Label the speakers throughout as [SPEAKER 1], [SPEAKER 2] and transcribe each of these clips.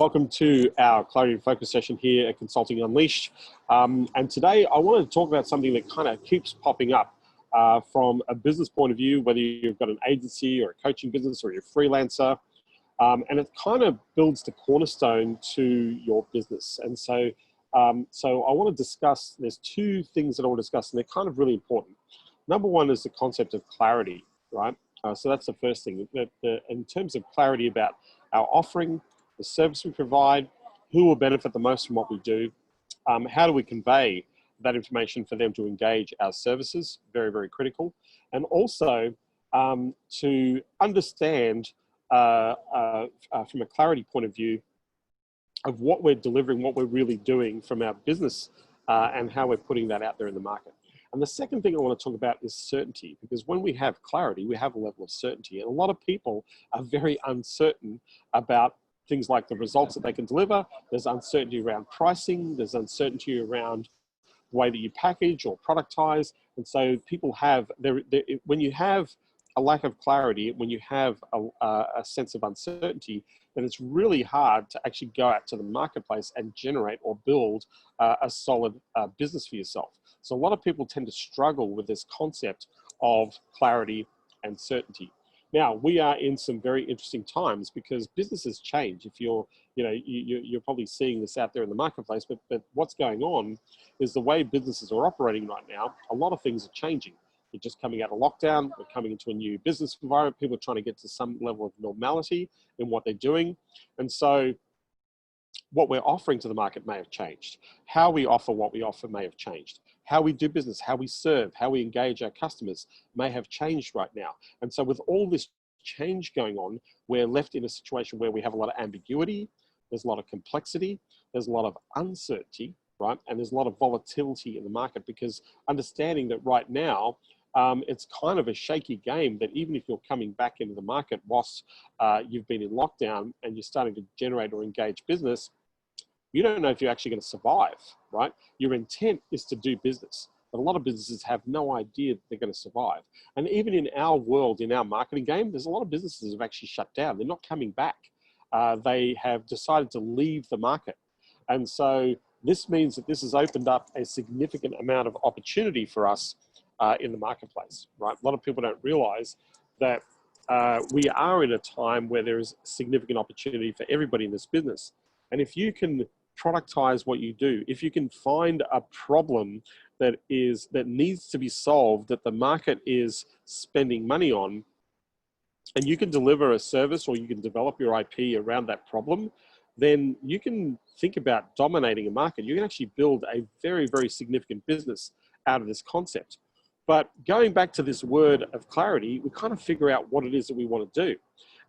[SPEAKER 1] Welcome to our Clarity and Focus session here at Consulting Unleashed. And today I wanted to talk about something that kind of keeps popping up from a business point of view, whether you've got an agency or a coaching business or you're a freelancer. And it kind of builds the cornerstone to your business. And so I want to discuss, there's two things that I want to discuss, and they're kind of really important. Number one is the concept of clarity, right? So that's the first thing. In terms of clarity about our offering, the service we provide, who will benefit the most from what we do, how do we convey that information for them to engage our services, very, very critical. And also to understand from a clarity point of view of what we're delivering, what we're really doing from our business and how we're putting that out there in the market. And the second thing I want to talk about is certainty, because when we have clarity, we have a level of certainty. And a lot of people are very uncertain about things like the results that they can deliver. There's uncertainty around pricing. There's uncertainty around the way that you package or productize. And so people have, when you have a lack of clarity, when you have a sense of uncertainty, then it's really hard to actually go out to the marketplace and generate or build a solid business for yourself. So a lot of people tend to struggle with this concept of clarity and certainty. Now, we are in some very interesting times because businesses change. If you're probably seeing this out there in the marketplace, but what's going on is the way businesses are operating right now, a lot of things are changing. We're just coming out of lockdown. We're coming into a new business environment. People are trying to get to some level of normality in what they're doing. And so what we're offering to the market may have changed. How we offer what we offer may have changed. How we do business, how we serve, how we engage our customers may have changed right now. And so with all this change going on, we're left in a situation where we have a lot of ambiguity, there's a lot of complexity, there's a lot of uncertainty, right? And there's a lot of volatility in the market, because understanding that right now, it's kind of a shaky game, that even if you're coming back into the market whilst you've been in lockdown and you're starting to generate or engage business, you don't know if you're actually going to survive, right? Your intent is to do business, but a lot of businesses have no idea that they're going to survive. And even in our world, in our marketing game, there's a lot of businesses that have actually shut down. They're not coming back. They have decided to leave the market. And so this means that this has opened up a significant amount of opportunity for us in the marketplace, right? A lot of people don't realize that we are in a time where there is significant opportunity for everybody in this business. And if you can productize what you do, if you can find a problem that needs to be solved, that the market is spending money on, and you can deliver a service or you can develop your IP around that problem, then you can think about dominating a market. You can actually build a very, very significant business out of this concept. But going back to this word of clarity, we kind of figure out what it is that we want to do.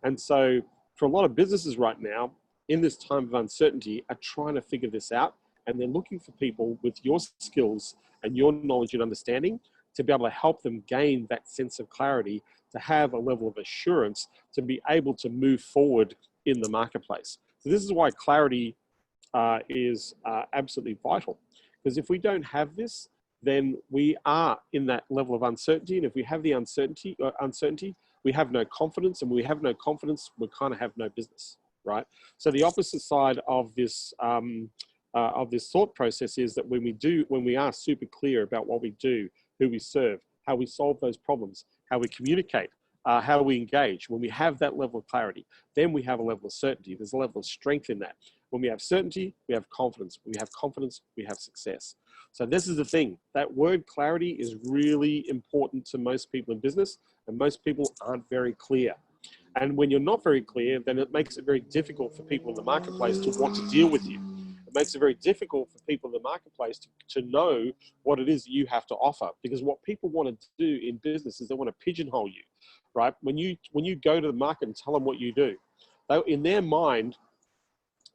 [SPEAKER 1] And so for a lot of businesses right now, in this time of uncertainty, are trying to figure this out, and they're looking for people with your skills and your knowledge and understanding to be able to help them gain that sense of clarity, to have a level of assurance, to be able to move forward in the marketplace. So this is why clarity is absolutely vital, because if we don't have this, then we are in that level of uncertainty. And if we have the uncertainty, we have no confidence, and when we have no confidence, we kind of have no business. Right. So the opposite side of this thought process is that when we are super clear about what we do, who we serve, how we solve those problems, how we communicate, how we engage, when we have that level of clarity, then we have a level of certainty. There's a level of strength in that. When we have certainty, we have confidence. When we have confidence, we have success. So this is the thing. That word clarity is really important to most people in business, and most people aren't very clear. And when you're not very clear, then it makes it very difficult for people in the marketplace to want to deal with you. It makes it very difficult for people in the marketplace to know what it is that you have to offer. Because what people want to do in business is they want to pigeonhole you, right? When you go to the market and tell them what you do, in their mind,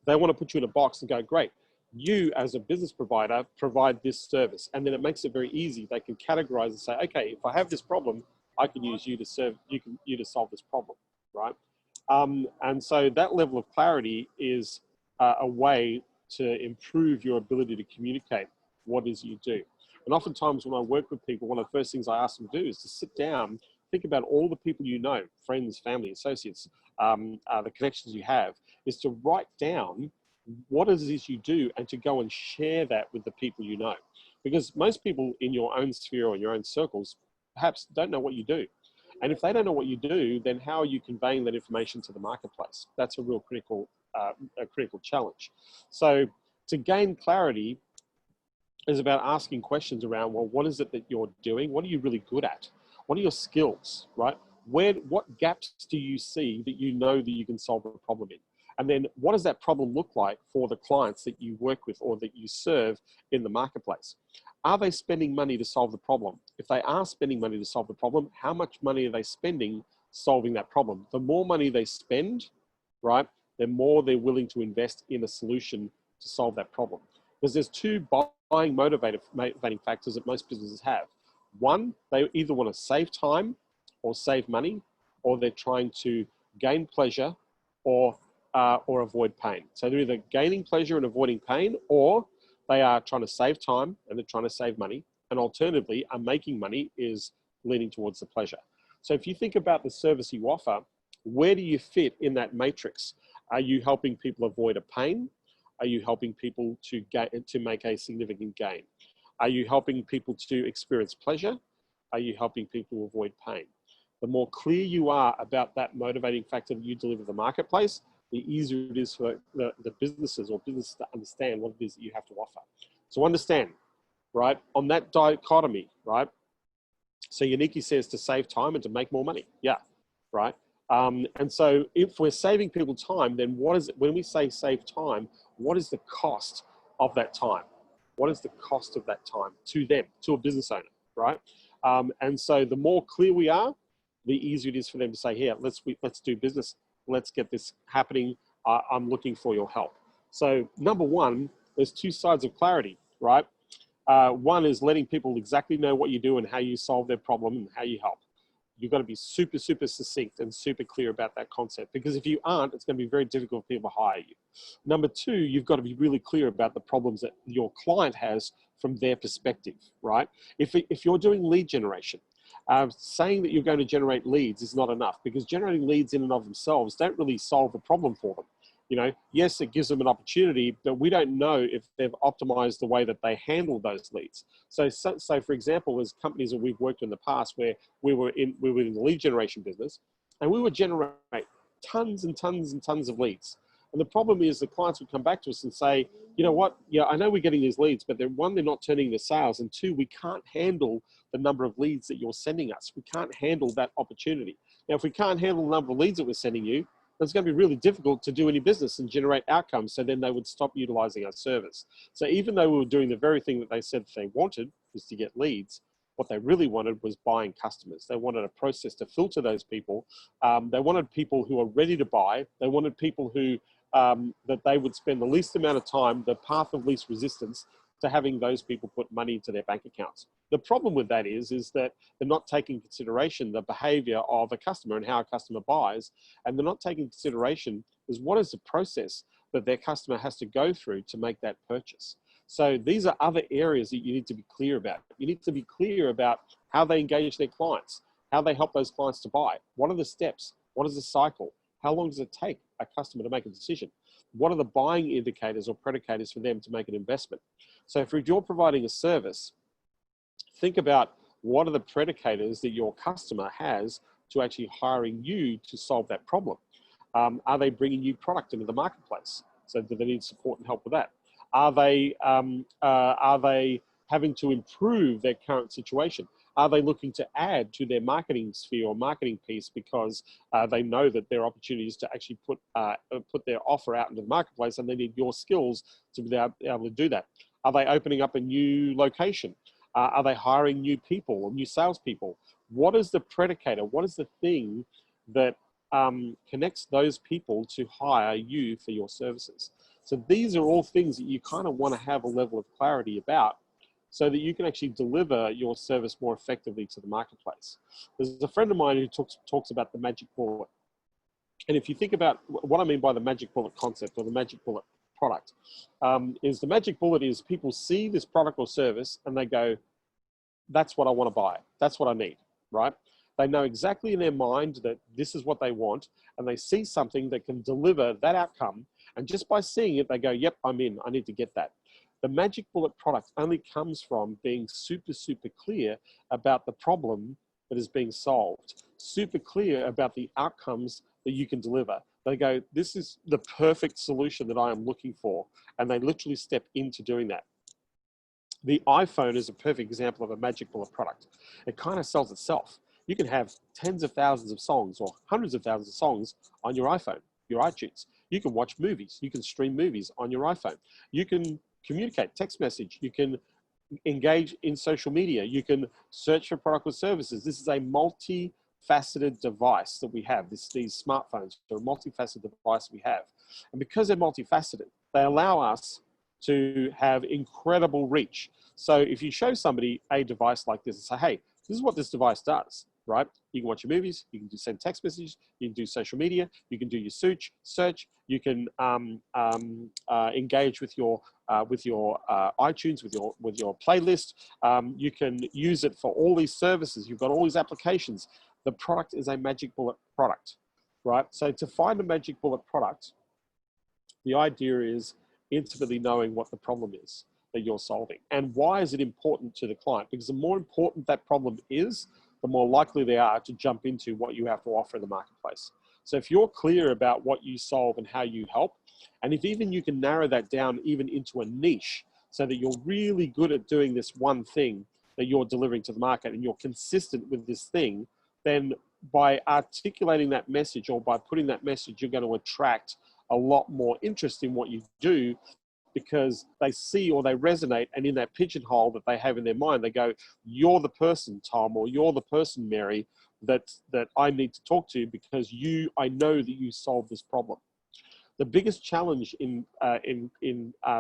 [SPEAKER 1] they want to put you in a box and go, great, you as a business provider provide this service. And then it makes it very easy. They can categorize and say, okay, if I have this problem, I can use you to solve this problem. Right? And so that level of clarity is a way to improve your ability to communicate what it is you do. And oftentimes when I work with people, one of the first things I ask them to do is to sit down, think about all the people you know, friends, family, associates, the connections you have, is to write down what it is you do and to go and share that with the people you know. Because most people in your own sphere or your own circles perhaps don't know what you do. And if they don't know what you do, then how are you conveying that information to the marketplace? That's a real critical challenge. So to gain clarity is about asking questions around, well, what is it that you're doing? What are you really good at? What are your skills, right? What gaps do you see that you know that you can solve a problem in? And then what does that problem look like for the clients that you work with or that you serve in the marketplace? Are they spending money to solve the problem? If they are spending money to solve the problem, how much money are they spending solving that problem? The more money they spend, right, the more they're willing to invest in a solution to solve that problem. Because there's two buying motivating factors that most businesses have. One, they either want to save time or save money, or they're trying to gain pleasure or avoid pain. So they're either gaining pleasure and avoiding pain, or they are trying to save time and they're trying to save money. And alternatively, are making money is leaning towards the pleasure. So if you think about the service you offer, where do you fit in that matrix? Are you helping people avoid a pain? Are you helping people to make a significant gain? Are you helping people to experience pleasure? Are you helping people avoid pain? The more clear you are about that motivating factor that you deliver to the marketplace, the easier it is for the businesses or businesses to understand what it is that you have to offer. So understand, right, on that dichotomy, right? So Yaniki says to save time and to make more money. Yeah, right. And so if we're saving people time, then what is it, when we say save time, what is the cost of that time? What is the cost of that time to them, to a business owner, right? And so the more clear we are, the easier it is for them to say, here, let's do business. Let's get this happening. I'm looking for your help. So number one, there's two sides of clarity, right? One is letting people exactly know what you do and how you solve their problem and how you help. You've got to be super, super succinct and super clear about that concept, because if you aren't, it's going to be very difficult for people to hire you. Number two, you've got to be really clear about the problems that your client has from their perspective, right? If you're doing lead generation, saying that you're going to generate leads is not enough, because generating leads in and of themselves don't really solve the problem for them. You know, yes, it gives them an opportunity, but we don't know if they've optimized the way that they handle those leads. So for example, there's companies that we've worked in the past where we were in the lead generation business, and we would generate tons and tons and tons of leads. And the problem is the clients would come back to us and say, you know what, yeah, I know we're getting these leads, but one, they're not turning into sales, and two, we can't handle the number of leads that you're sending us. We can't handle that opportunity. Now, if we can't handle the number of leads that we're sending you, it's going to be really difficult to do any business and generate outcomes. So then they would stop utilizing our service. So even though we were doing the very thing that they said they wanted, was to get leads, what they really wanted was buying customers. They wanted a process to filter those people. They wanted people who are ready to buy. They wanted people who, that they would spend the least amount of time, the path of least resistance, to having those people put money into their bank accounts. The problem with that is that they're not taking consideration the behavior of a customer and how a customer buys, and they're not taking consideration is what is the process that their customer has to go through to make that purchase. So these are other areas that you need to be clear about. You need to be clear about how they engage their clients, how they help those clients to buy. What are the steps? What is the cycle? How long does it take a customer to make a decision? What are the buying indicators or predicators for them to make an investment? So if you're providing a service, think about what are the predicators that your customer has to actually hiring you to solve that problem. Are they bringing new product into the marketplace? So do they need support and help with that? Are they having to improve their current situation? Are they looking to add to their marketing sphere or marketing piece because they know that there are opportunities to actually put their offer out into the marketplace, and they need your skills to be able to do that? Are they opening up a new location? Are they hiring new people or new salespeople? What is the predicator? What is the thing that connects those people to hire you for your services? So these are all things that you kind of want to have a level of clarity about, so that you can actually deliver your service more effectively to the marketplace. There's a friend of mine who talks about the magic bullet. And if you think about what I mean by the magic bullet concept or the magic bullet product, is the magic bullet is people see this product or service and they go, that's what I want to buy. That's what I need, right? They know exactly in their mind that this is what they want, and they see something that can deliver that outcome. And just by seeing it, they go, yep, I'm in, I need to get that. The magic bullet product only comes from being super, super clear about the problem that is being solved, super clear about the outcomes that you can deliver. They go, this is the perfect solution that I am looking for. And they literally step into doing that. The iPhone is a perfect example of a magic bullet product. It kind of sells itself. You can have tens of thousands of songs or hundreds of thousands of songs on your iPhone, your iTunes. You can watch movies. You can stream movies on your iPhone. You can communicate, text message. You can engage in social media. You can search for product or services. This is a multifaceted device that we have. These smartphones are a multifaceted device we have. And because they're multifaceted, they allow us to have incredible reach. So if you show somebody a device like this and say, hey, this is what this device does, right? You can watch your movies, you can send text messages, you can do social media, you can do your search, you can engage with your iTunes, with your playlist. You can use it for all these services. You've got all these applications. The product is a magic bullet product, right? So to find a magic bullet product, the idea is intimately knowing what the problem is that you're solving. And why is it important to the client? Because the more important that problem is, the more likely they are to jump into what you have to offer in the marketplace. So if you're clear about what you solve and how you help, and if even you can narrow that down even into a niche so that you're really good at doing this one thing that you're delivering to the market and you're consistent with this thing, then by articulating that message or by putting that message, you're going to attract a lot more interest in what you do because they see or they resonate, and in that pigeonhole that they have in their mind, they go, you're the person, Tom, or you're the person, Mary, that I need to talk to because I know that you solve this problem. The biggest challenge in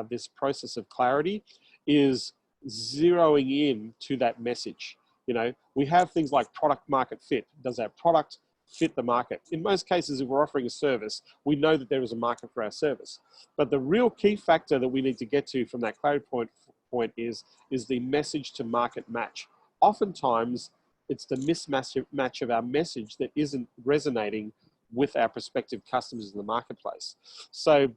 [SPEAKER 1] this process of clarity is zeroing in to that message. You know, we have things like product market fit. Does our product fit the market? In most cases, if we're offering a service, we know that there is a market for our service. But the real key factor that we need to get to from that clarity point is the message to market match. Oftentimes, it's the mismatch of our message that isn't resonating with our prospective customers in the marketplace. So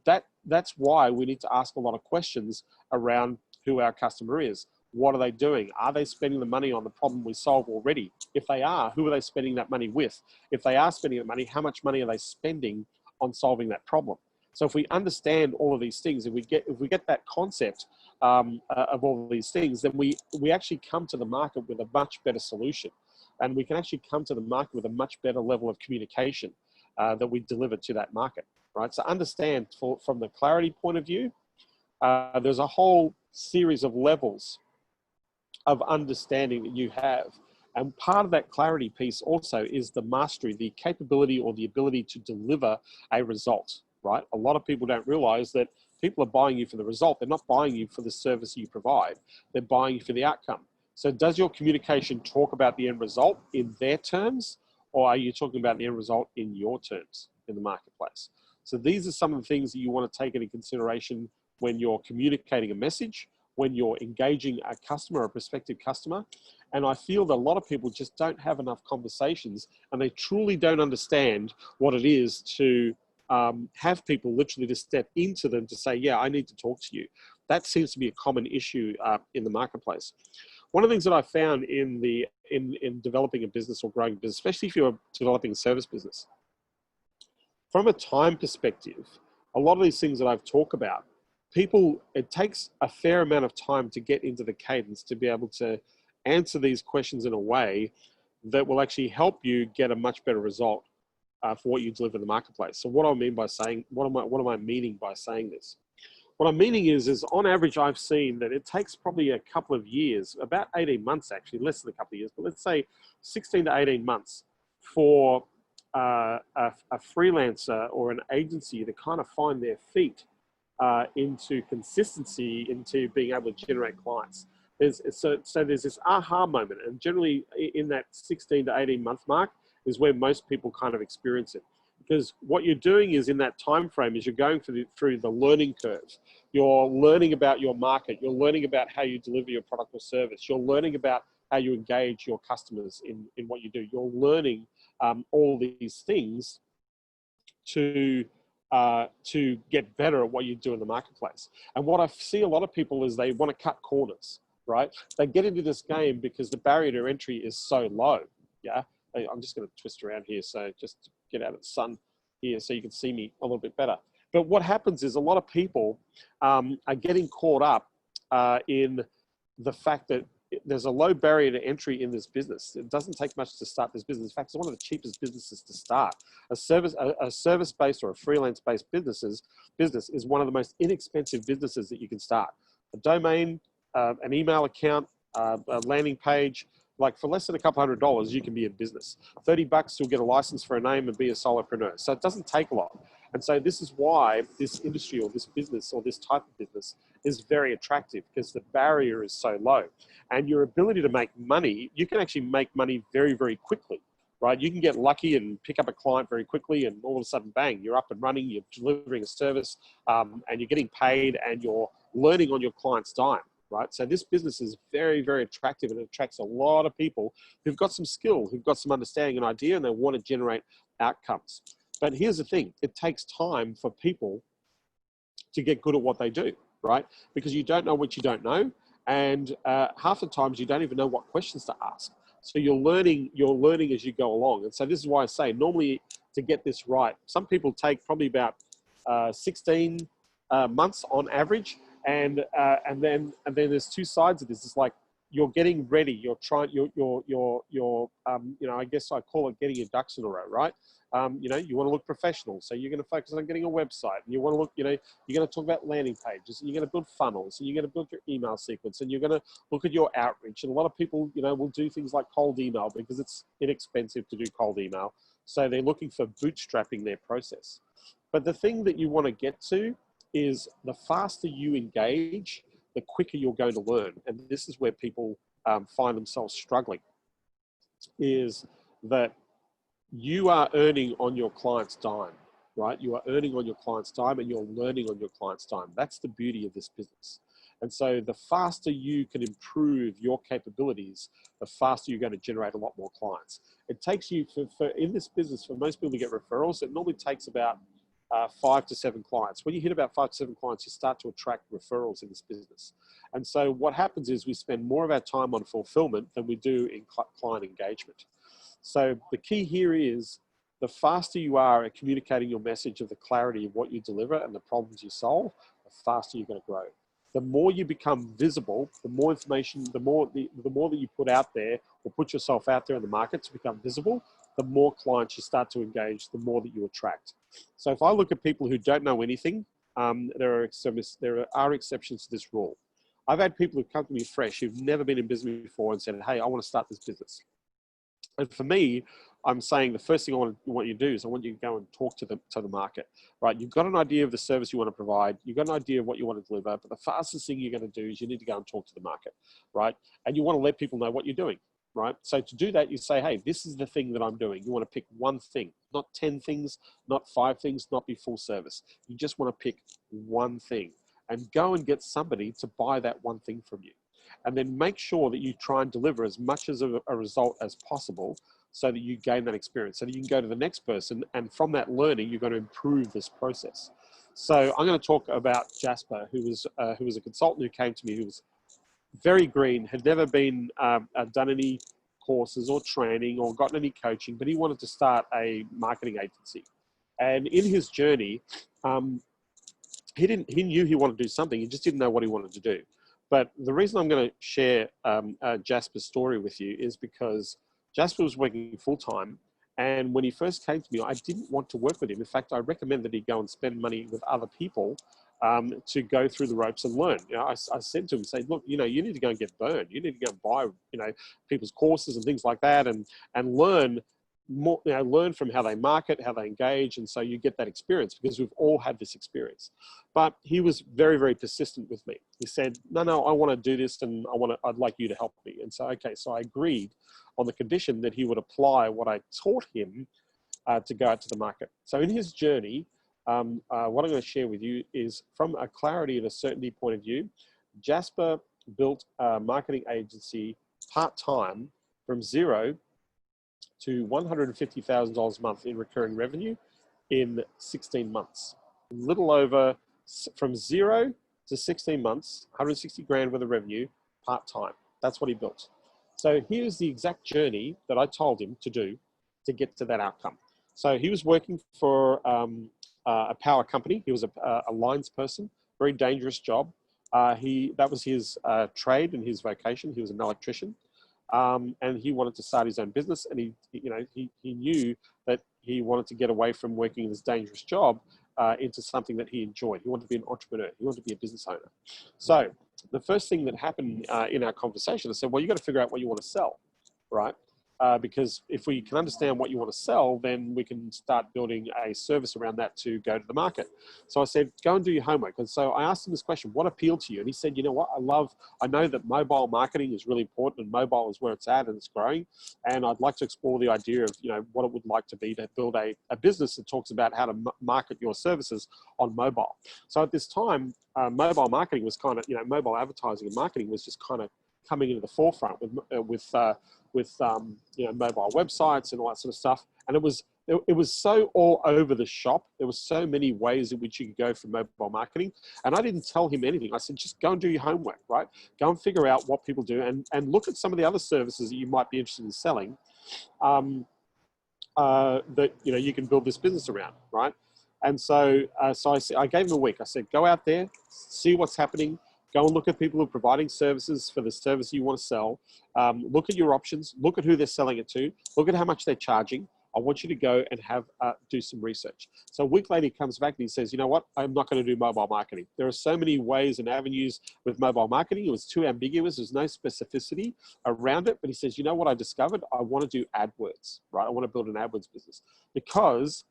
[SPEAKER 1] that's why we need to ask a lot of questions around who our customer is. What are they doing? Are they spending the money on the problem we solve already? If they are, who are they spending that money with? If they are spending that money, how much money are they spending on solving that problem? So if we understand all of these things, if we get that concept of all of these things, then we actually come to the market with a much better solution. And we can actually come to the market with a much better level of communication that we deliver to that market, right? So understand from the clarity point of view, there's a whole series of levels of understanding that you have. And part of that clarity piece also is the mastery, the capability or the ability to deliver a result, right? A lot of people don't realize that people are buying you for the result. They're not buying you for the service you provide. They're buying you for the outcome. So does your communication talk about the end result in their terms, or are you talking about the end result in your terms in the marketplace? So these are some of the things that you want to take into consideration when you're communicating a message, when you're engaging a customer or a prospective customer. And I feel that a lot of people just don't have enough conversations, and they truly don't understand what it is to have people literally to step into them to say, yeah, I need to talk to you. That seems to be a common issue in the marketplace. One of the things that I found in developing a business or growing a business, especially if you're developing a service business, from a time perspective, a lot of these things that I've talked about, it takes a fair amount of time to get into the cadence to be able to answer these questions in a way that will actually help you get a much better result for what you deliver in the marketplace. So what do I mean by saying, what am I meaning by saying this? What I'm meaning is on average, I've seen that it takes probably a couple of years, about 18 months actually, less than a couple of years, but let's say 16 to 18 months for a freelancer or an agency to kind of find their feet into consistency, into being able to generate clients. So there's this aha moment, and generally in that 16 to 18 month mark is where most people kind of experience it. Because what you're doing is in that time frame is you're going through the learning curve. You're learning about your market. You're learning about how you deliver your product or service. You're learning about how you engage your customers in what you do. You're learning all these things to get better at what you do in the marketplace. And what I see a lot of people is they want to cut corners, right? They get into this game because the barrier to entry is so low. Yeah, I'm just going to twist around here, so just get out of the sun here so you can see me a little bit better. But what happens is a lot of people are getting caught up in the fact that there's a low barrier to entry in this business. It doesn't take much to start this business. In fact, it's one of the cheapest businesses to start. A service-based or a freelance-based business is one of the most inexpensive businesses that you can start. A domain, an email account, a landing page, like for less than a couple $100, you can be in business. $30, you'll get a license for a name and be a solopreneur. So it doesn't take a lot. And so this is why this industry or this business or this type of business is very attractive, because the barrier is so low. And your ability to make money, you can actually make money very, very quickly, right? You can get lucky and pick up a client very quickly, and all of a sudden, bang, you're up and running, you're delivering a service, and you're getting paid, and you're learning on your client's dime, right? So this business is very, very attractive, and it attracts a lot of people who've got some skill, who've got some understanding and idea, and they want to generate outcomes. But here's the thing, it takes time for people to get good at what they do, right? Because you don't know what you don't know. And half the times you don't even know what questions to ask. So you're learning as you go along. And so this is why I say, normally to get this right, some people take probably about 16 months on average. And then there's two sides of this. It's like, you're getting ready. You're trying, I guess I call it getting your ducks in a row, right? You want to look professional. So you're going to focus on getting a website, and you want to look, you're going to talk about landing pages, and you're going to build funnels, and you're going to build your email sequence, and you're going to look at your outreach. And a lot of people, will do things like cold email because it's inexpensive to do cold email. So they're looking for bootstrapping their process. But the thing that you want to get to is the faster you engage, the quicker you're going to learn. And this is where people find themselves struggling, is that you are earning on your client's dime, right? You are earning on your client's time, and you're learning on your client's time. That's the beauty of this business. And so the faster you can improve your capabilities, the faster you're going to generate a lot more clients. It takes you, in this business, for most people to get referrals, it normally takes about 5 to 7 clients. When you hit about 5 to 7 clients, you start to attract referrals in this business. And so what happens is we spend more of our time on fulfillment than we do in client engagement. So the key here is, the faster you are at communicating your message of the clarity of what you deliver and the problems you solve, the faster you're going to grow. The more you become visible, the more information, the more that you put out there, or put yourself out there in the market to become visible, the more clients you start to engage, the more that you attract. So if I look at people who don't know anything, there are exceptions to this rule. I've had people who come to me fresh, who've never been in business before, and said, hey, I want to start this business. And for me, I'm saying the first thing I want you to do is I want you to go and talk to the market, right? You've got an idea of the service you want to provide. You've got an idea of what you want to deliver, but the fastest thing you're going to do is you need to go and talk to the market, right? And you want to let people know what you're doing, right? So to do that, you say, hey, this is the thing that I'm doing. You want to pick one thing, not 10 things, not 5 things, not be full service. You just want to pick one thing and go and get somebody to buy that one thing from you. And then make sure that you try and deliver as much as a result as possible, so that you gain that experience, so that you can go to the next person, and from that learning, you're going to improve this process. So I'm going to talk about Jasper, who was a consultant who came to me, who was very green, had never been done any courses or training or gotten any coaching, but he wanted to start a marketing agency. And in his journey, he knew he wanted to do something, he just didn't know what he wanted to do. But the reason I'm going to share Jasper's story with you is because Jasper was working full-time, and when he first came to me, I didn't want to work with him. In fact, I recommend that he go and spend money with other people to go through the ropes and learn. I said to him, say, look, you need to go and get burned. You need to go and buy, people's courses and things like that, and learn more, learn from how they market, how they engage, and so you get that experience, because we've all had this experience. But he was very, very persistent with me. He said, no, I want to do this, and I'd like you to help me. And so, okay, so I agreed on the condition that he would apply what I taught him to go out to the market. So in his journey, what I'm going to share with you is, from a clarity and a certainty point of view, Jasper built a marketing agency part-time from zero to $150,000 a month in recurring revenue in 16 months. A little over, from zero to 16 months, 160 grand worth of revenue, part-time. That's what he built. So here's the exact journey that I told him to do to get to that outcome. So he was working for a power company. He was a lines person, very dangerous job. That was his trade and his vocation. He was an electrician. And he wanted to start his own business, and he knew that he wanted to get away from working in this dangerous job into something that he enjoyed. He wanted to be an entrepreneur. He wanted to be a business owner. So the first thing that happened in our conversation, I said, well, you got to figure out what you want to sell, right? Because if we can understand what you want to sell, then we can start building a service around that to go to the market. So I said, go and do your homework. And so I asked him this question, what appealed to you? And he said, you know what, I know that mobile marketing is really important, and mobile is where it's at and it's growing. And I'd like to explore the idea of, what it would like to be to build a business that talks about how to market your services on mobile. So at this time, mobile marketing was kind of, mobile advertising and marketing was just kind of coming into the forefront with mobile websites and all that sort of stuff. And it was so all over the shop. There was so many ways in which you could go for mobile marketing. And I didn't tell him anything. I said, just go and do your homework, right? Go and figure out what people do and look at some of the other services that you might be interested in selling that, you can build this business around, right? And so, I gave him a week. I said, go out there, see what's happening. Go and look at people who are providing services for the service you want to sell. Look at your options. Look at who they're selling it to. Look at how much they're charging. I want you to go and do some research. So a week later, he comes back and he says, you know what? I'm not going to do mobile marketing. There are so many ways and avenues with mobile marketing. It was too ambiguous. There's no specificity around it. But he says, you know what I discovered? I want to do AdWords, right? I want to build an AdWords business because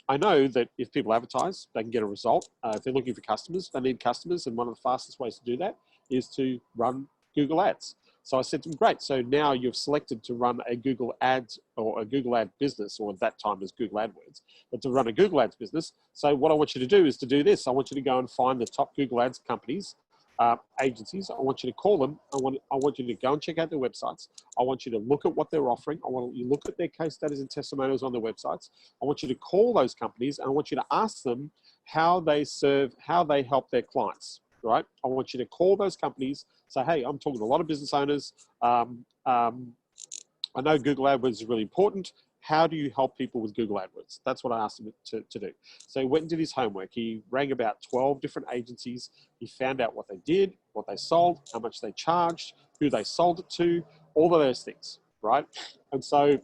[SPEAKER 1] I know that if people advertise, they can get a result. If they're looking for customers, they need customers. And one of the fastest ways to do that is to run Google Ads. So I said to him, great. So now you've selected to run a Google Ads or a Google Ad business, or at that time it was Google AdWords, but to run a Google Ads business. So what I want you to do is to do this. I want you to go and find the top Google Ads companies, agencies. I want you to call them. I want you to go and check out their websites. I want you to look at what they're offering. I want you to look at their case studies and testimonials on their websites. I want you to call those companies, and I want you to ask them how they help their clients, right? I want you to call those companies, say, hey, I'm talking to a lot of business owners. I know Google AdWords is really important. How do you help people with Google AdWords? That's what I asked him to do. So he went and did his homework. He rang about 12 different agencies. He found out what they did, what they sold, how much they charged, who they sold it to, all of those things, right? And so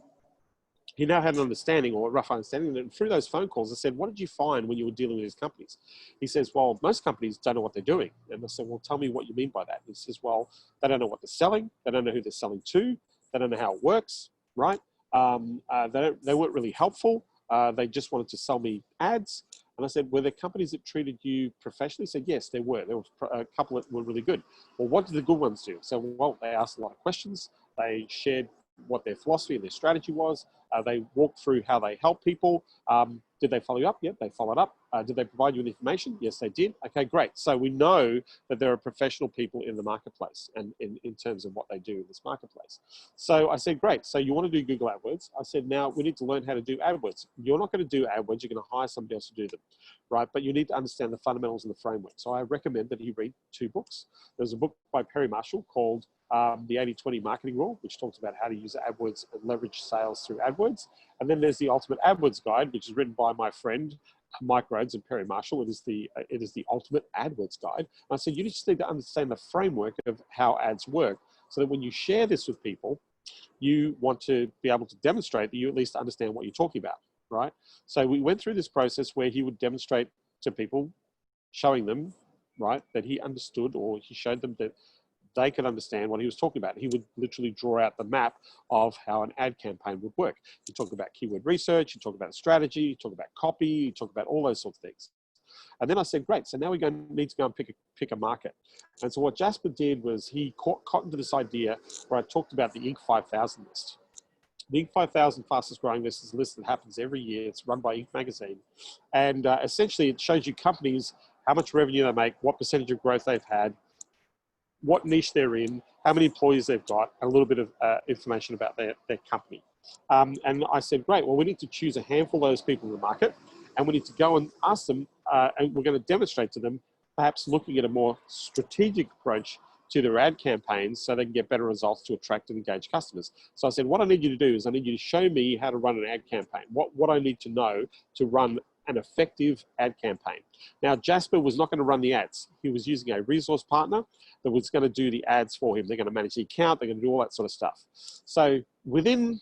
[SPEAKER 1] he now had an understanding, or a rough understanding, and through those phone calls, I said, what did you find when you were dealing with these companies? He says, well, most companies don't know what they're doing. And I said, well, tell me what you mean by that. He says, well, they don't know what they're selling. They don't know who they're selling to. They don't know how it works, right? They weren't really helpful. They just wanted to sell me ads. And I said, were there companies that treated you professionally? He said, yes, there were. There were a couple that were really good. Well, what did the good ones do? So, well, they asked a lot of questions. They shared what their philosophy and their strategy was. They walked through how they help people. Did they follow you up? Yep, they followed up. Did they provide you with information? Yes, they did. Okay, great. So we know that there are professional people in the marketplace and in terms of what they do in this marketplace. So I said, great. So you want to do Google AdWords? I said, now we need to learn how to do AdWords. You're not going to do AdWords. You're going to hire somebody else to do them, right? But you need to understand the fundamentals and the framework. So I recommend that he read 2 books. There's a book by Perry Marshall called the 80-20 marketing rule, which talks about how to use AdWords and leverage sales through AdWords. And then there's the Ultimate AdWords Guide, which is written by my friend Mike Rhodes and Perry Marshall. It is the Ultimate AdWords Guide. And I said, you just need to understand the framework of how ads work, so that when you share this with people, you want to be able to demonstrate that you at least understand what you're talking about, right? So we went through this process where he would demonstrate to people, showing them, right, that he understood, or he showed them that they could understand what he was talking about. He would literally draw out the map of how an ad campaign would work. He talked about keyword research, he talked about strategy, he talked about copy, he talked about all those sorts of things. And then I said, great, so now we need to go and pick a market. And so what Jasper did was he caught into this idea where I talked about the Inc. 5000 list. The Inc. 5000 fastest growing list is a list that happens every year. It's run by Inc. magazine. And essentially it shows you companies, how much revenue they make, what percentage of growth they've had, what niche they're in, how many employees they've got, and a little bit of information about their company. And I said, great, well, we need to choose a handful of those people in the market, and we need to go and ask them, and we're going to demonstrate to them, perhaps looking at a more strategic approach to their ad campaigns so they can get better results to attract and engage customers. So I said, what I need you to do is I need you to show me how to run an ad campaign, what I need to know to run an effective ad campaign. Now, Jasper was not going to run the ads. He was using a resource partner that was going to do the ads for him. They're going to manage the account. They're going to do all that sort of stuff. So within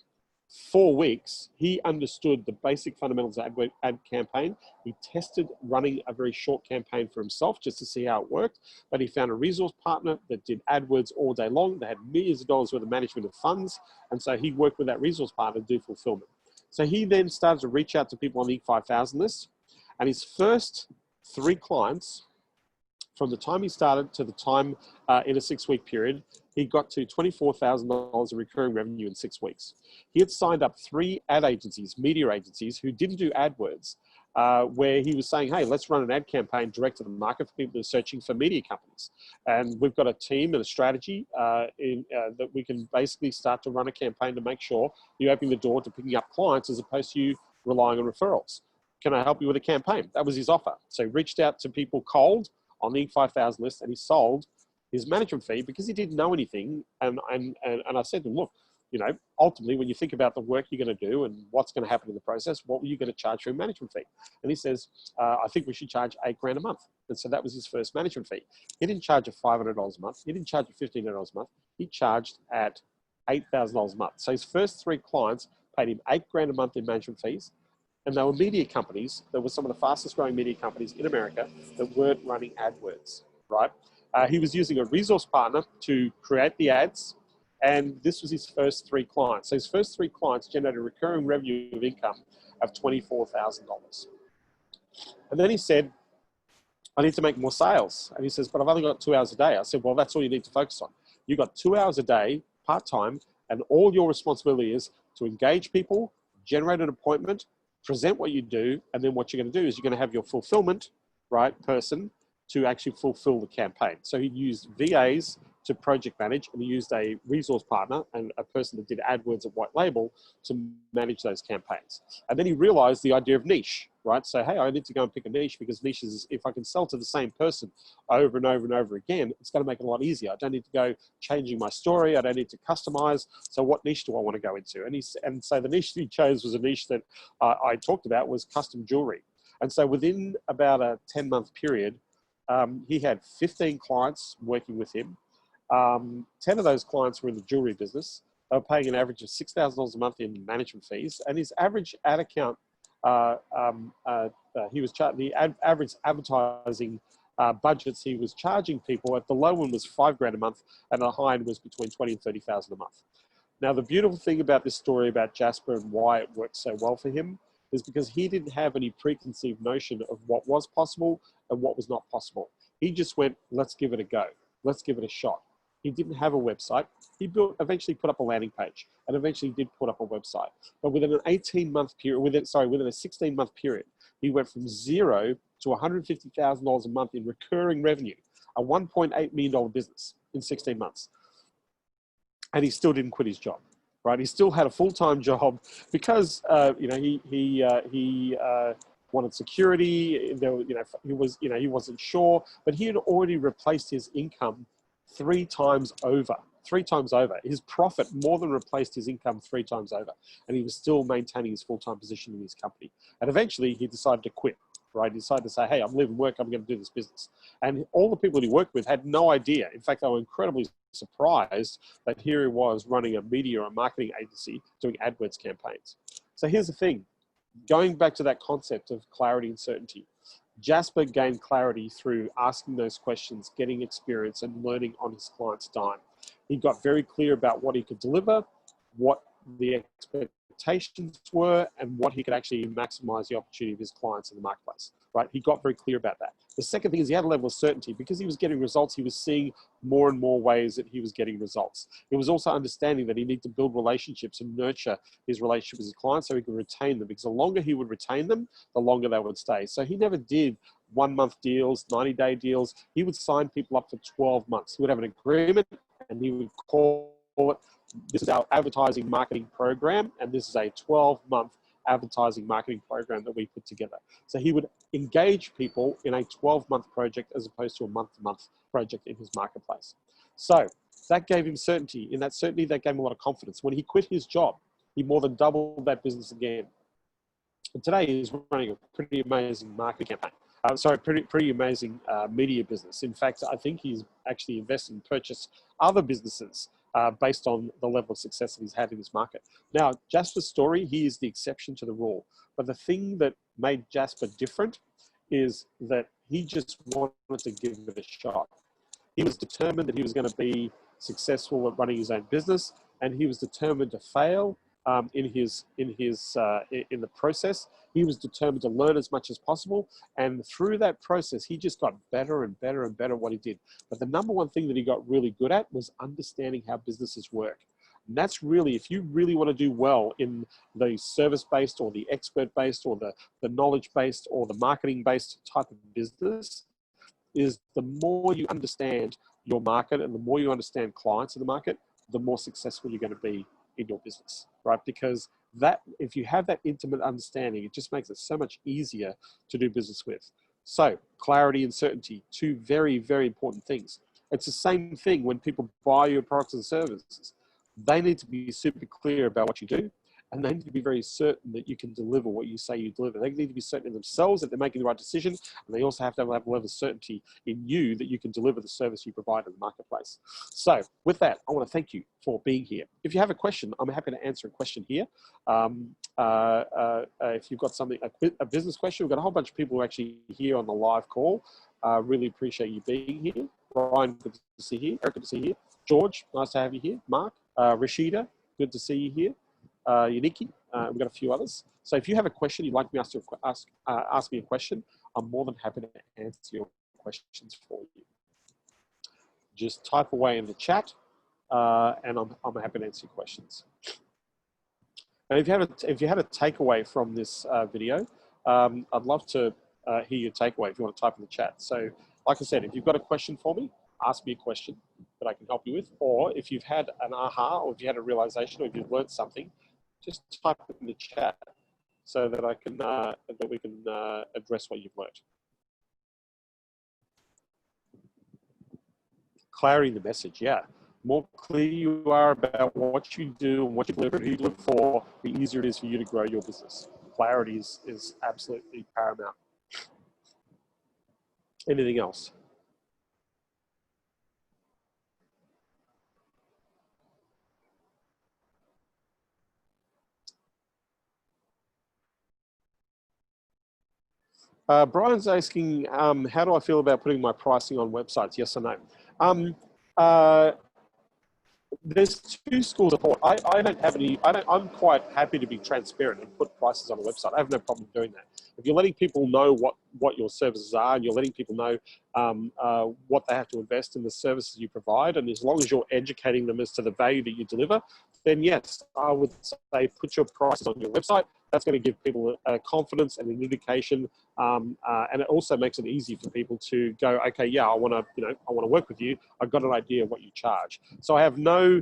[SPEAKER 1] 4 weeks, he understood the basic fundamentals of ad campaign. He tested running a very short campaign for himself just to see how it worked, but he found a resource partner that did AdWords all day long. They had millions of dollars worth of management of funds, and so he worked with that resource partner to do fulfillment. So he then started to reach out to people on the Inc. 5000 list, and his first 3 clients, from the time he started to the time in a 6-week period, he got to $24,000 of recurring revenue in 6 weeks. He had signed up 3 ad agencies, media agencies, who didn't do AdWords, where he was saying, hey, let's run an ad campaign direct to the market for people who are searching for media companies. And we've got a team and a strategy that we can basically start to run a campaign to make sure you open the door to picking up clients as opposed to you relying on referrals. Can I help you with a campaign? That was his offer. So he reached out to people cold on the Inc. 5000 list, and he sold his management fee because he didn't know anything. And I said to him, look, you know, ultimately, when you think about the work you're going to do and what's going to happen in the process, what were you going to charge for a management fee? And he says, I think we should charge $8,000 a month. And so that was his first management fee. He didn't charge at $500 a month. He didn't charge at $1,500 a month. He charged at $8,000 a month. So his first 3 clients paid him $8,000 a month in management fees. And they were media companies that were some of the fastest growing media companies in America that weren't running AdWords, right? He was using a resource partner to create the ads, and this was his first 3 clients. So his first 3 clients generated a recurring revenue of income of $24,000. And then he said, I need to make more sales. And he says, but I've only got 2 hours a day. I said, well, that's all you need to focus on. You've got 2 hours a day, part-time, and all your responsibility is to engage people, generate an appointment, present what you do, and then what you're going to do is you're going to have your fulfillment, right, person to actually fulfill the campaign. So he used VAs to project manage, and he used a resource partner and a person that did AdWords at white label to manage those campaigns. And then he realized the idea of niche, right? So, hey, I need to go and pick a niche because niches is, if I can sell to the same person over and over and over again, it's going to make it a lot easier. I don't need to go changing my story. I don't need to customize. So what niche do I want to go into? And so the niche that he chose was a niche that I talked about, was custom jewelry. And so within about a 10-month period, he had 15 clients working with him. 10 of those clients were in the jewelry business. They were paying an average of $6,000 a month in management fees, and his average ad account, he was the average advertising budgets he was charging people at the low one was $5,000 a month, and the high end was between $20,000 and $30,000 a month. Now, the beautiful thing about this story about Jasper and why it worked so well for him is because he didn't have any preconceived notion of what was possible and what was not possible. He just went, let's give it a go. Let's give it a shot. He didn't have a website. He eventually put up a landing page, and eventually did put up a website. But within an 18-month period, within a 16-month period, he went from 0 to $150,000 a month in recurring revenue, a $1.8 million business in 16 months. And he still didn't quit his job, right? He still had a full-time job because you know, he wanted security. He wasn't sure, but he had already replaced his income 3 times over. 3 times over. His profit more than replaced his income 3 times over. And he was still maintaining his full-time position in his company. And eventually he decided to quit, right? He decided to say, hey, I'm leaving work, I'm going to do this business. And all the people he worked with had no idea. In fact, they were incredibly surprised that here he was running a media or marketing agency doing AdWords campaigns. So here's the thing. Going back to that concept of clarity and certainty, Jasper gained clarity through asking those questions, getting experience, and learning on his client's dime. He got very clear about what he could deliver, what the expectations were, and what he could actually maximize the opportunity of his clients in the marketplace, right? He got very clear about that. The second thing is he had a level of certainty. Because he was getting results, he was seeing more and more ways that he was getting results. It was also understanding that he needed to build relationships and nurture his relationship with his clients so he could retain them, because the longer he would retain them, the longer they would stay. So he never did 1-month deals, 90-day deals. He would sign people up for 12 months. He would have an agreement and he would call it, this is our advertising marketing program, and this is a 12-month advertising marketing program that we put together. So he would engage people in a 12-month project as opposed to a month-to-month project in his marketplace. So that gave him certainty. In that certainty, that gave him a lot of confidence. When he quit his job, he more than doubled that business again. And today he's running a pretty amazing marketing campaign. Pretty amazing media business. In fact, I think he's actually invested and purchased other businesses based on the level of success that he's had in this market. Now, Jasper's story, he is the exception to the rule. But the thing that made Jasper different is that he just wanted to give it a shot. He was determined that he was going to be successful at running his own business, and he was determined to fail in the process. He was determined to learn as much as possible, and through that process, he just got better and better and better at what he did. But the number one thing that he got really good at was understanding how businesses work. And that's really, if you really want to do well in the service-based or the expert-based or the knowledge-based or the marketing-based type of business, is the more you understand your market and the more you understand clients in the market, the more successful you're going to be in your business, right? Because that, if you have that intimate understanding, it just makes it so much easier to do business with. So clarity and certainty, two very, very important things. It's the same thing when people buy your products and services. They need to be super clear about what you do, and they need to be very certain that you can deliver what you say you deliver. They need to be certain in themselves that they're making the right decision, and they also have to have a level of certainty in you that you can deliver the service you provide in the marketplace. So with that, I want to thank you for being here. If you have a question, I'm happy to answer a question here. If you've got something, a business question, we've got a whole bunch of people who are actually here on the live call. Really appreciate you being here. Brian, good to see you here. Eric, good to see you here. George, nice to have you here. Mark, Rashida, good to see you here. Yaniki, we've got a few others. So if you have a question, you'd like me to ask me a question, I'm more than happy to answer your questions for you. Just type away in the chat, and I'm happy to answer your questions. And if you had a takeaway from this video, I'd love to hear your takeaway if you want to type in the chat. So like I said, if you've got a question for me, ask me a question that I can help you with. Or if you've had an aha, or if you had a realization, or if you've learned something, just type it in the chat so that we can address what you've learned. Clarity in the message, yeah. The more clear you are about what you do and what you deliver, who you look for, the easier it is for you to grow your business. Clarity is absolutely paramount. Anything else? Brian's asking, how do I feel about putting my pricing on websites? Yes or no? There's two schools of thought. I don't have any, I'm quite happy to be transparent and put prices on a website. I have no problem doing that. If you're letting people know what your services are, and you're letting people know what they have to invest in the services you provide, and as long as you're educating them as to the value that you deliver, then yes, I would say put your prices on your website. That's going to give people confidence and an indication, and it also makes it easy for people to go, okay, yeah, I want to work with you. I've got an idea of what you charge. So I have no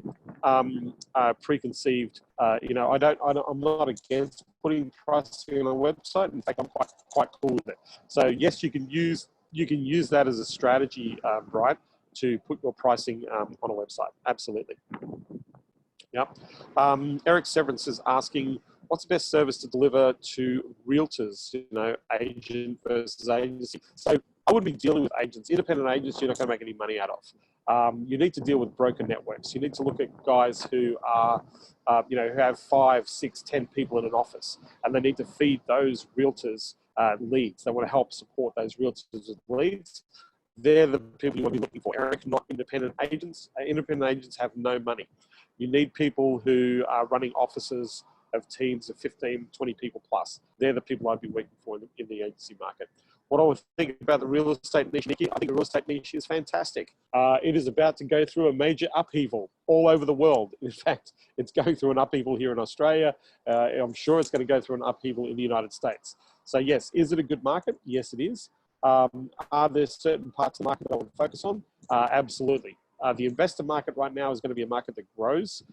[SPEAKER 1] preconceived, I'm not against putting pricing on a website. In fact, I'm quite cool with it. So yes, you can use that as a strategy, right, to put your pricing on a website. Absolutely. Yep. Eric Severance is asking, what's the best service to deliver to realtors, agent versus agency? So I would be dealing with agents. Independent agents, you're not going to make any money out of. You need to deal with broker networks. You need to look at guys who are, who have 5, 6, 10 people in an office, and they need to feed those realtors leads. They want to help support those realtors with leads. They're the people you want to be looking for, Eric, not independent agents. Independent agents have no money. You need people who are running offices of teams of 15, 20 people plus. They're the people I'd be working for in the agency market. What I would think about the real estate niche, Nikki, I think the real estate niche is fantastic. It is about to go through a major upheaval all over the world. In fact, it's going through an upheaval here in Australia. I'm sure it's going to go through an upheaval in the United States. So yes, is it a good market? Yes, it is. Are there certain parts of the market that I would focus on? Absolutely. The investor market right now is going to be a market that grows.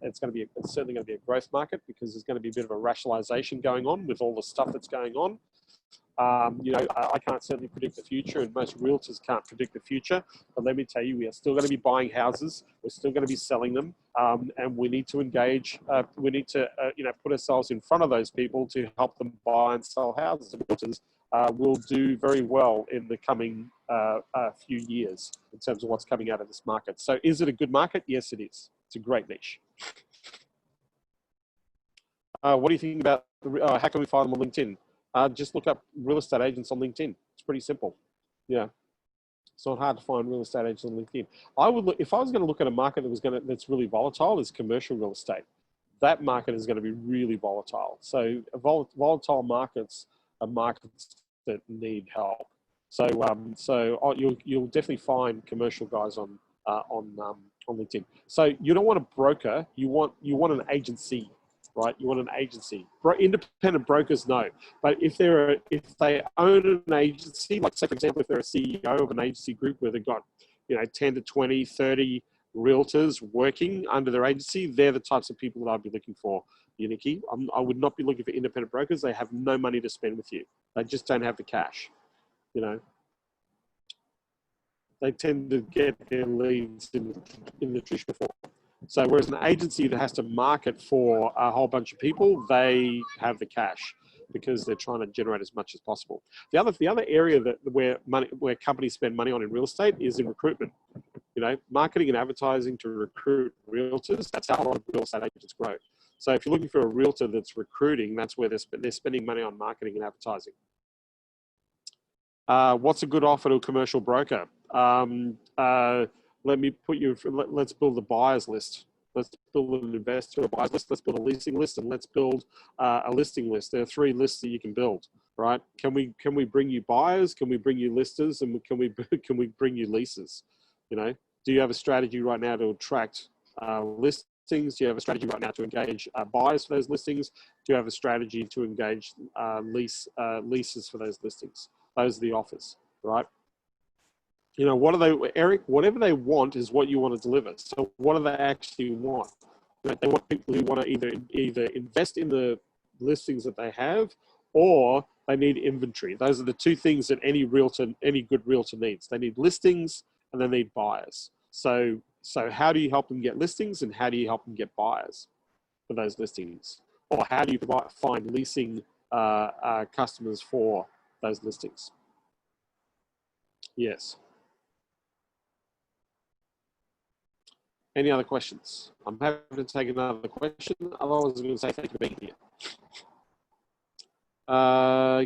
[SPEAKER 1] It's certainly going to be a growth market because there's going to be a bit of a rationalization going on with all the stuff that's going on. I can't certainly predict the future, and most realtors can't predict the future. But let me tell you, we are still going to be buying houses. We're still going to be selling them, and we need to engage. We need to, put ourselves in front of those people to help them buy and sell houses. And realtors will do very well in the coming few years in terms of what's coming out of this market. So, is it a good market? Yes, it is. It's a great niche. What do you think about how can we find them on LinkedIn? Just look up real estate agents on LinkedIn. It's pretty simple. Yeah, it's not hard to find real estate agents on LinkedIn. I would look, if I was going to look at a market that's really volatile, is commercial real estate. That market is going to be really volatile. So volatile markets are markets that need help. So you'll definitely find commercial guys on LinkedIn. So you don't want a broker. You want an agency. Right, you want an agency. Independent brokers, no. But if they own an agency, like say for example, if they're a CEO of an agency group where they've got 10 to 20, 30 realtors working under their agency, they're the types of people that I'd be looking for, Uniki. I would not be looking for independent brokers. They have no money to spend with you. They just don't have the cash. They tend to get their leads in the traditional form. So whereas an agency that has to market for a whole bunch of people, they have the cash because they're trying to generate as much as possible. The other area where companies spend money on in real estate is in recruitment. Marketing and advertising to recruit realtors. That's how a lot of real estate agents grow. So if you're looking for a realtor that's recruiting, that's where they're spending money on marketing and advertising. What's a good offer to a commercial broker? Let's build a buyer's list. Let's build an investor, a buyer's list. Let's build a leasing list, and let's build a listing list. There are 3 lists that you can build, right? Can we bring you buyers? Can we bring you listers? And can we bring you leases? Do you have a strategy right now to attract listings? Do you have a strategy right now to engage buyers for those listings? Do you have a strategy to engage leases for those listings? Those are the offers, right? What are they, Eric? Whatever they want is what you want to deliver. So what do they actually want? They want people who want to either invest in the listings that they have, or they need inventory. Those are the 2 things that any good realtor needs. They need listings and they need buyers. So how do you help them get listings, and how do you help them get buyers for those listings? Or how do you find leasing customers for those listings? Yes. Any other questions? I'm happy to take another question. Otherwise, I'm going to say thank you for being here.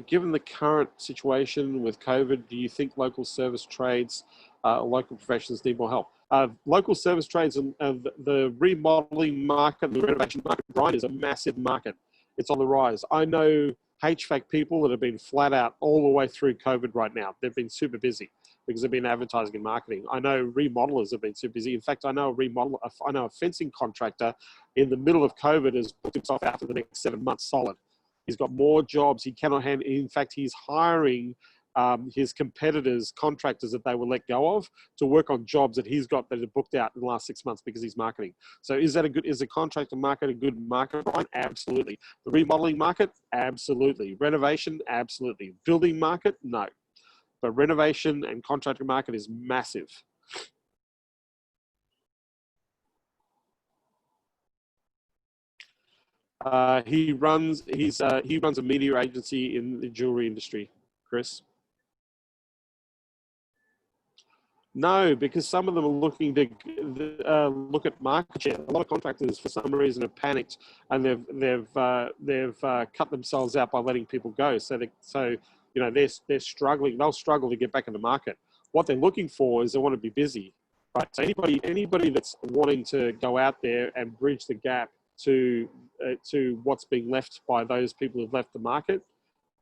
[SPEAKER 1] Given the current situation with COVID, do you think local service trades, local professions need more help? Local service trades and the remodeling market, the renovation market, Brian, is a massive market. It's on the rise. I know HVAC people that have been flat out all the way through COVID right now. They've been super busy because they've been advertising and marketing. I know remodelers have been super busy. In fact, I know a fencing contractor in the middle of COVID has booked himself out for the next 7 months solid. He's got more jobs he cannot handle. In fact, he's hiring his competitors, contractors that they will let go of, to work on jobs that he's got that are booked out in the last 6 months because he's marketing. So is the contractor market a good market, Brian? Absolutely. The remodeling market? Absolutely. Renovation? Absolutely. Building market? No. But renovation and contractor market is massive. He runs a media agency in the jewelry industry, Chris. No, because some of them are looking to look at market share. A lot of contractors, for some reason, have panicked and they've cut themselves out by letting people go. So they're struggling. They'll struggle to get back in the market. What they're looking for is they want to be busy, right? So anybody that's wanting to go out there and bridge the gap to what's being left by those people who've left the market,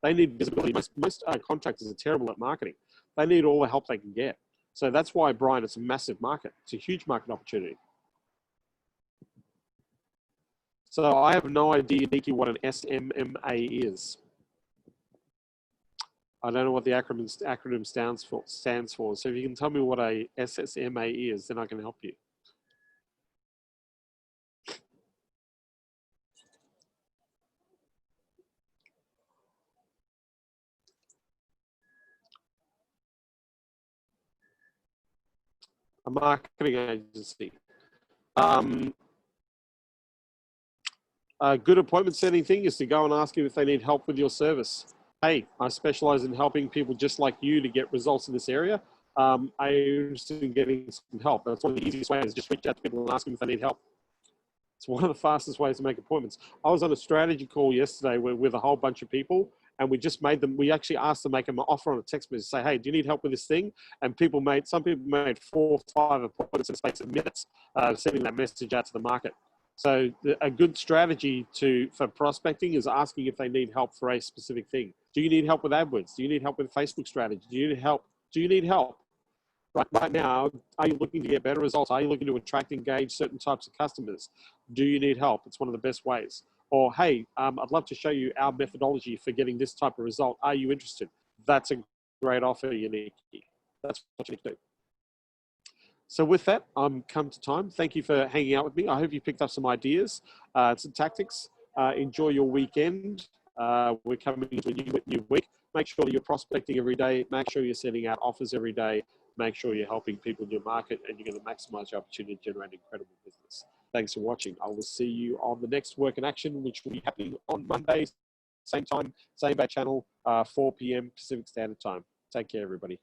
[SPEAKER 1] they need visibility. Most contractors are terrible at marketing. They need all the help they can get. So that's why, Brian, it's a massive market. It's a huge market opportunity. So I have no idea, Nikki, what an SMMA is. I don't know what the acronym stands for. So if you can tell me what a SSMA is, then I can help you. A marketing agency. A good appointment setting thing is to go and ask them if they need help with your service. Hey, I specialize in helping people just like you to get results in this area. Are you interested in getting some help? That's one of the easiest ways, just reach out to people and ask them if they need help. It's one of the fastest ways to make appointments. I was on a strategy call yesterday with a whole bunch of people, and we actually asked them to make them an offer on a text message, say, hey, do you need help with this thing? And some people made 4 or 5 appointments in the space of minutes, sending that message out to the market. So a good strategy for prospecting is asking if they need help for a specific thing. Do you need help with AdWords? Do you need help with Facebook strategy? Do you need help? Do you need help? Right now, are you looking to get better results? Are you looking to attract, engage certain types of customers? Do you need help? It's one of the best ways. Or, hey, I'd love to show you our methodology for getting this type of result. Are you interested? That's a great offer, Yaniki. That's what you need to do. So with that, I'm come to time. Thank you for hanging out with me. I hope you picked up some ideas, some tactics. Enjoy your weekend. We're coming into a new week. Make sure that you're prospecting every day. Make sure you're sending out offers every day. Make sure you're helping people in your market, and you're going to maximize your opportunity to generate incredible business. Thanks for watching. I will see you on the next Work in Action, which will be happening on Monday, same time, same channel, 4 p.m. Pacific Standard Time. Take care, everybody.